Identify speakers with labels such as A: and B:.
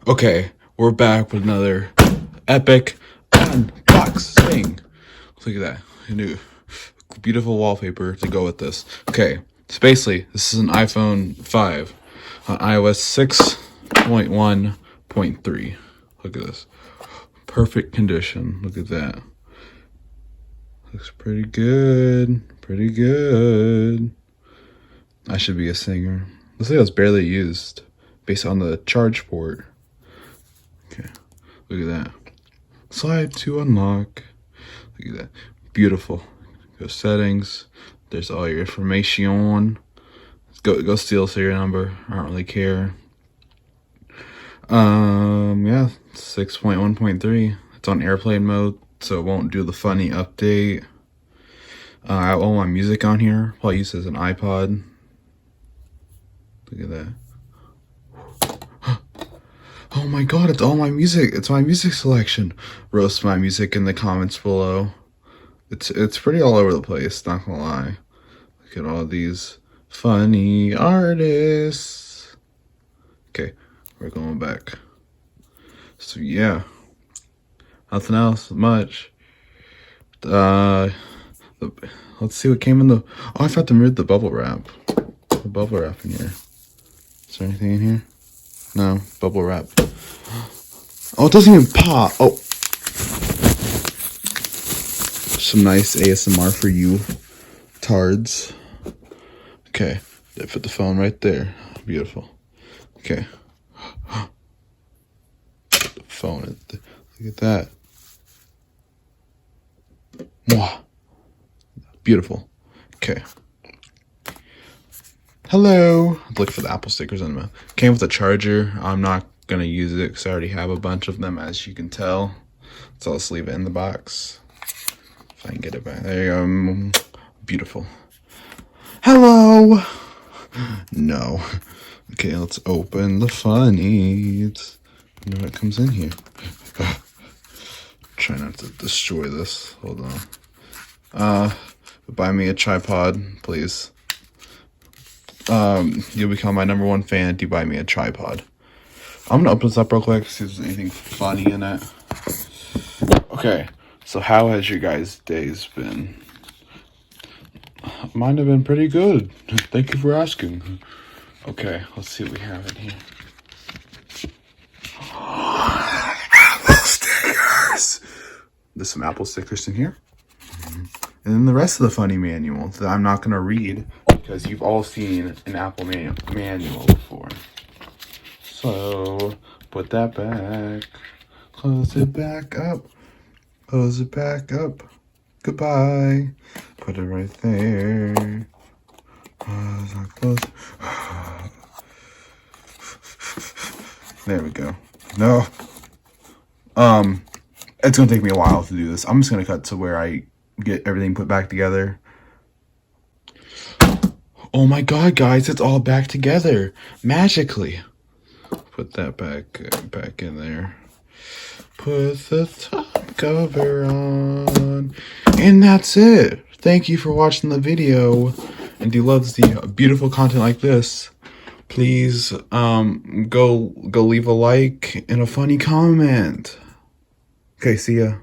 A: Okay, we're back with another epic unboxing. Look at that. New beautiful wallpaper to go with this. Okay, so basically, this is an iPhone 5 on iOS 6.1.3. Look at this. Perfect condition. Look at that. Looks pretty good. Pretty good. I should be a singer. Looks like it was barely used based on the charge port. Okay, look at that. Slide to unlock. Look at that. Beautiful. Go settings. There's all your information. Go steal serial number. I don't really care. Yeah, 6.1.3. It's on airplane mode, so it won't do the funny update. I have all my music on here. Probably use it as an iPod. Look at that. Oh my god, it's all my music. It's my music selection. Roast my music in the comments below. It's pretty all over the place, not gonna lie. Look at all these funny artists. Okay, we're going back. So yeah. Nothing else much. Let's see what came in the I forgot to remove the bubble wrap. The bubble wrap in here. Is there anything in here? No, bubble wrap. Oh, it doesn't even pop. Oh. Some nice ASMR for you, tards. Okay, they put the phone right there. Beautiful. Okay. Put the phone. Look at that. Mwah. Beautiful. Okay. Hello. Look for the Apple stickers on them. Came with a charger. I'm not gonna use it because I already have a bunch of them, as you can tell. So I'll just leave it in the box. If I can get it back. There you go. Beautiful. Hello. No. Okay, let's open the funnies. I know what comes in here. Try not to destroy this. Hold on. Buy me a tripod, please. You'll become my #1 fan if you buy me a tripod. I'm gonna open this up real quick, see if there's anything funny in it. Okay, so how has your guys' days been? Mine have been pretty good. Thank you for asking. Okay, let's see what we have in here. Apple stickers! There's some Apple stickers in here. And then the rest of the funny manual that I'm not going to read because you've all seen an Apple manual before. So, put that back. Close it back up. Close it back up. Goodbye. Put it right there. Close. There we go. No. It's going to take me a while to do this. I'm just going to cut to where I get everything put back together. Oh my god, guys, it's all back together magically. Put that back in there. Put the top cover on, and that's it. Thank you for watching the video, and if you love to see beautiful content like this, please go leave a like and a funny comment. Okay, see ya.